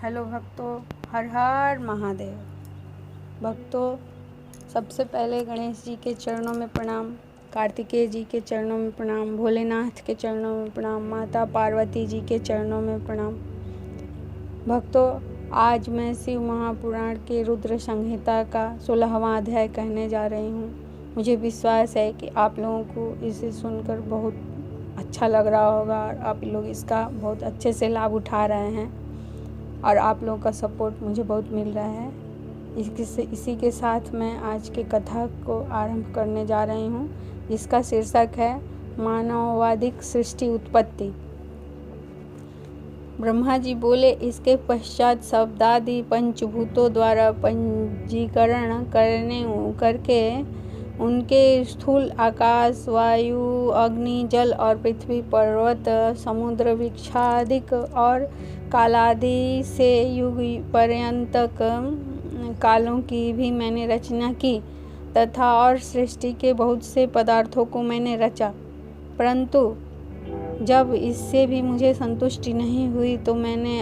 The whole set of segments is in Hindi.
हेलो भक्तों, हर हर महादेव। भक्तों, सबसे पहले गणेश जी के चरणों में प्रणाम, कार्तिकेय जी के चरणों में प्रणाम, भोलेनाथ के चरणों में प्रणाम, माता पार्वती जी के चरणों में प्रणाम। भक्तों, आज मैं शिव महापुराण के रुद्र संहिता का 16वां अध्याय कहने जा रही हूँ। मुझे विश्वास है कि आप लोगों को इसे सुनकर बहुत अच्छा लग रहा होगा और आप लोग इसका बहुत अच्छे से लाभ उठा रहे हैं और आप लोगों का सपोर्ट मुझे बहुत मिल रहा है। इसी के साथ मैं आज के कथा को आरंभ करने जा रही हूँ, जिसका शीर्षक है मानववादिक सृष्टि उत्पत्ति। ब्रह्मा जी बोले, इसके पश्चात शब्दादि पंचभूतों द्वारा पंजीकरण करके उनके स्थूल आकाश, वायु, अग्नि, जल और पृथ्वी, पर्वत, समुद्र, वृक्षादिक और कालादि से युग पर्यंतक कालों की भी मैंने रचना की तथा और सृष्टि के बहुत से पदार्थों को मैंने रचा। परंतु जब इससे भी मुझे संतुष्टि नहीं हुई तो मैंने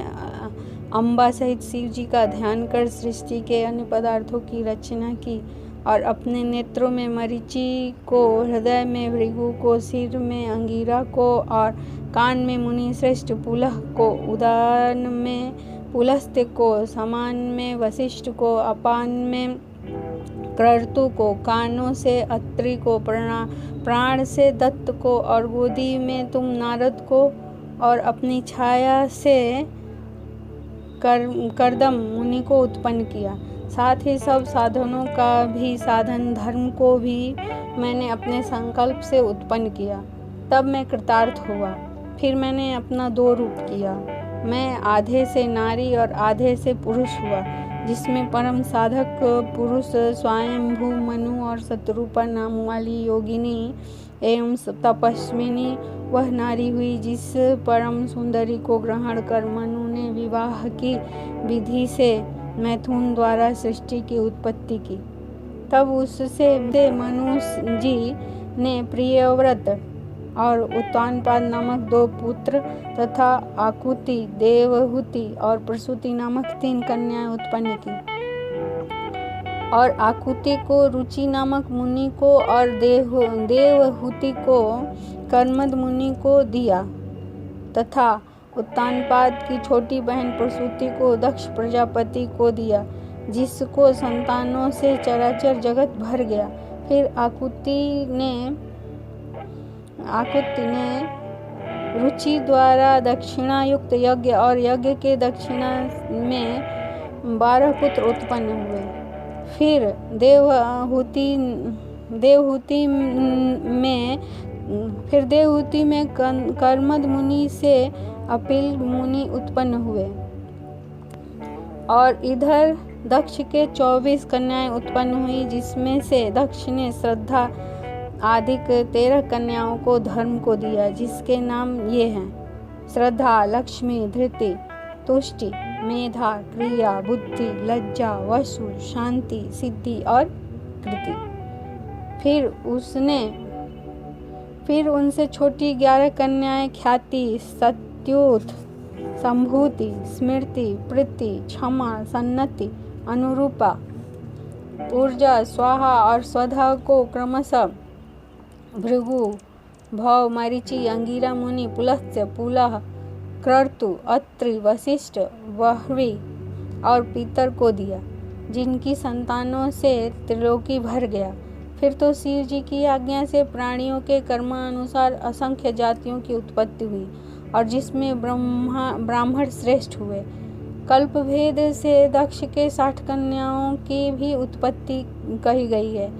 अम्बा सहित शिव जी का ध्यान कर सृष्टि के अन्य पदार्थों की रचना की और अपने नेत्रों में मरीचि को, हृदय में भृगु को, सिर में अंगिरा को और कान में मुनि श्रेष्ठ पुलह को, उदर में पुलस्त्य को, समान में वशिष्ठ को, अपान में क्रतु को, कानों से अत्रि को, प्राण से दत्त को और गोदी में तुम नारद को और अपनी छाया से कर्दम मुनि को उत्पन्न किया। साथ ही सब साधनों का भी साधन धर्म को भी मैंने अपने संकल्प से उत्पन्न किया। तब मैं कृतार्थ हुआ। फिर मैंने अपना दो रूप किया। मैं आधे से नारी और आधे से पुरुष हुआ, जिसमें परम साधक पुरुष स्वयंभू मनु और शत्रुपा नाम वाली योगिनी एवं तपस्विनी वह नारी हुई जिस परम सुंदरी को ग्रहण कर मनु ने विवाह की विधि से मैथुन द्वारा सृष्टि की उत्पत्ति की। तब उससे मनु जी ने प्रियव्रत और उत्तानपाद नामक दो पुत्र तथा आकुति, देवहूति और प्रसूति नामक 3 कन्याएं उत्पन्न की और आकुति को रुचि नामक मुनि को और देवहूति को कर्मद मुनि को दिया तथा उत्तानपाद की छोटी बहन प्रसूति को दक्ष प्रजापति को दिया, जिसको संतानों से चराचर जगत भर गया। फिर आकुति ने रुचि द्वारा दक्षिणा युक्त यज्ञ और यज्ञ के दक्षिणा में 12 पुत्र उत्पन्न हुए। फिर देवहूति में कर्मद मुनि से अपिल मुनि उत्पन्न हुए और इधर दक्ष के 24 कन्याएं उत्पन्न हुई, जिसमें से दक्ष ने श्रद्धा आदिक 13 कन्याओं को धर्म को दिया, जिसके नाम ये हैं: श्रद्धा, लक्ष्मी, धृति, तुष्टि, मेधा, क्रिया, बुद्धि, लज्जा, वसु, शांति, सिद्धि और कृति। फिर उनसे छोटी 11 कन्याएं ख्याति, सत्युत, संभूति, स्मृति, प्रीति, क्षमा, सन्नति, अनुरूपा, ऊर्जा, स्वाहा और स्वधा को क्रमशः भृगु, भव, मरीचि, अंगिरा मुनि, पुलस्त्य, पुलह, क्रतु, अत्रि, वशिष्ठ, वह्वी और पीतर को दिया, जिनकी संतानों से त्रिलोकी भर गया। फिर तो शिव जी की आज्ञा से प्राणियों के कर्मानुसार असंख्य जातियों की उत्पत्ति हुई और जिसमें ब्राह्मण श्रेष्ठ हुए। कल्प भेद से दक्ष के 60 कन्याओं की भी उत्पत्ति कही गई है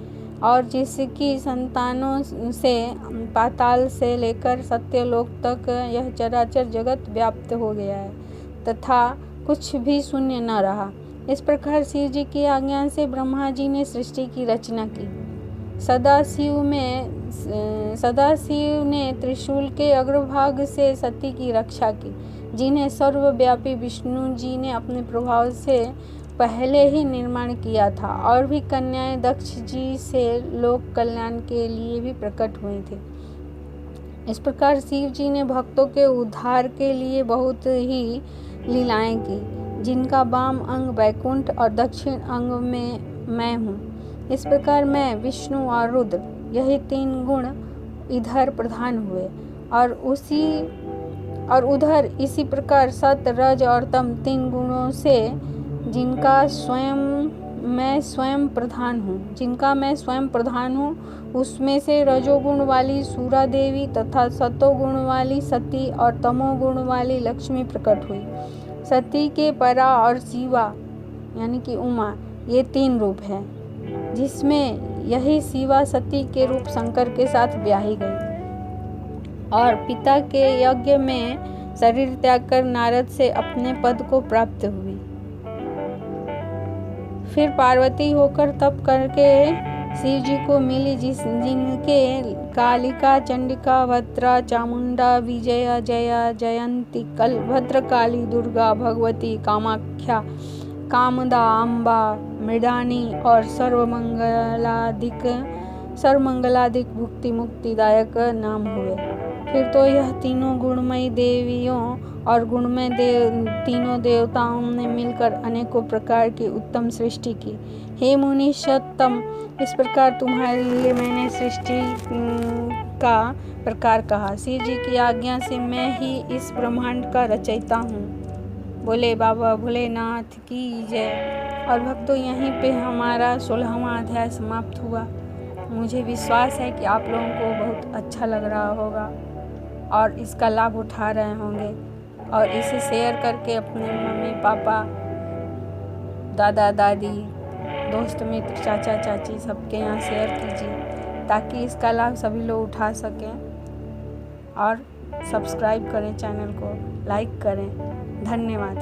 और जिसकी संतानों से पाताल से लेकर सत्यलोक तक यह चराचर जगत व्याप्त हो गया है तथा कुछ भी शून्य न रहा। इस प्रकार शिव जी की आज्ञा से ब्रह्मा जी ने सृष्टि की रचना की। सदाशिव ने त्रिशूल के अग्रभाग से सती की रक्षा की, जिन्हें सर्वव्यापी विष्णु जी ने अपने प्रभाव से पहले ही निर्माण किया था और भी कन्याएं दक्ष जी से लोक कल्याण के लिए भी प्रकट हुई थी। इस प्रकार शिव जी ने भक्तों के उद्धार के लिए बहुत ही लीलाएं की। जिनका वाम अंग वैकुंठ और दक्षिण अंग में मैं हूँ। इस प्रकार मैं, विष्णु और रुद्र, यही 3 गुण इधर प्रधान हुए और उधर इसी प्रकार सत, रज और तम 3 गुणों से जिनका मैं स्वयं प्रधान हूँ, उसमें से रजोगुण वाली सूरा देवी तथा सतोगुण वाली सती और तमोगुण वाली लक्ष्मी प्रकट हुई। सती के परा और शिवा यानी कि उमा, ये 3 रूप हैं, जिसमें यही शिवा सती के रूप शंकर के साथ ब्याही गई और पिता के यज्ञ में शरीर त्याग कर नारद से अपने पद को प्राप्त हुई। फिर पार्वती होकर तप करके शिव जी को मिली, जिनके कालिका, चंडिका, भद्रा, चामुंडा, विजया, जया, जयंती, भद्रकाली, दुर्गा, भगवती, कामाख्या, कामदा, अम्बा, मृडानी और सर्वमंगलादिक भुक्ति मुक्तिदायक नाम हुए। फिर तो यह तीनों गुणमयी देवियों और गुणमय तीनों देवताओं ने मिलकर अनेकों प्रकार की उत्तम सृष्टि की। हे मुनीषोत्तम, इस प्रकार तुम्हारे लिए मैंने सृष्टि का प्रकार कहा। शिव जी की आज्ञा से मैं ही इस ब्रह्मांड का रचयिता हूँ। बोले बाबा भोलेनाथ की जय। और भक्तों, यहीं पे हमारा 16वां अध्याय समाप्त हुआ। मुझे विश्वास है कि आप लोगों को बहुत अच्छा लग रहा होगा और इसका लाभ उठा रहे होंगे, और इसे शेयर करके अपने मम्मी पापा, दादा दादी, दोस्त मित्र, चाचा चाची सबके यहाँ शेयर कीजिए, ताकि इसका लाभ सभी लोग उठा सकें। और सब्सक्राइब करें, चैनल को लाइक करें। धन्यवाद।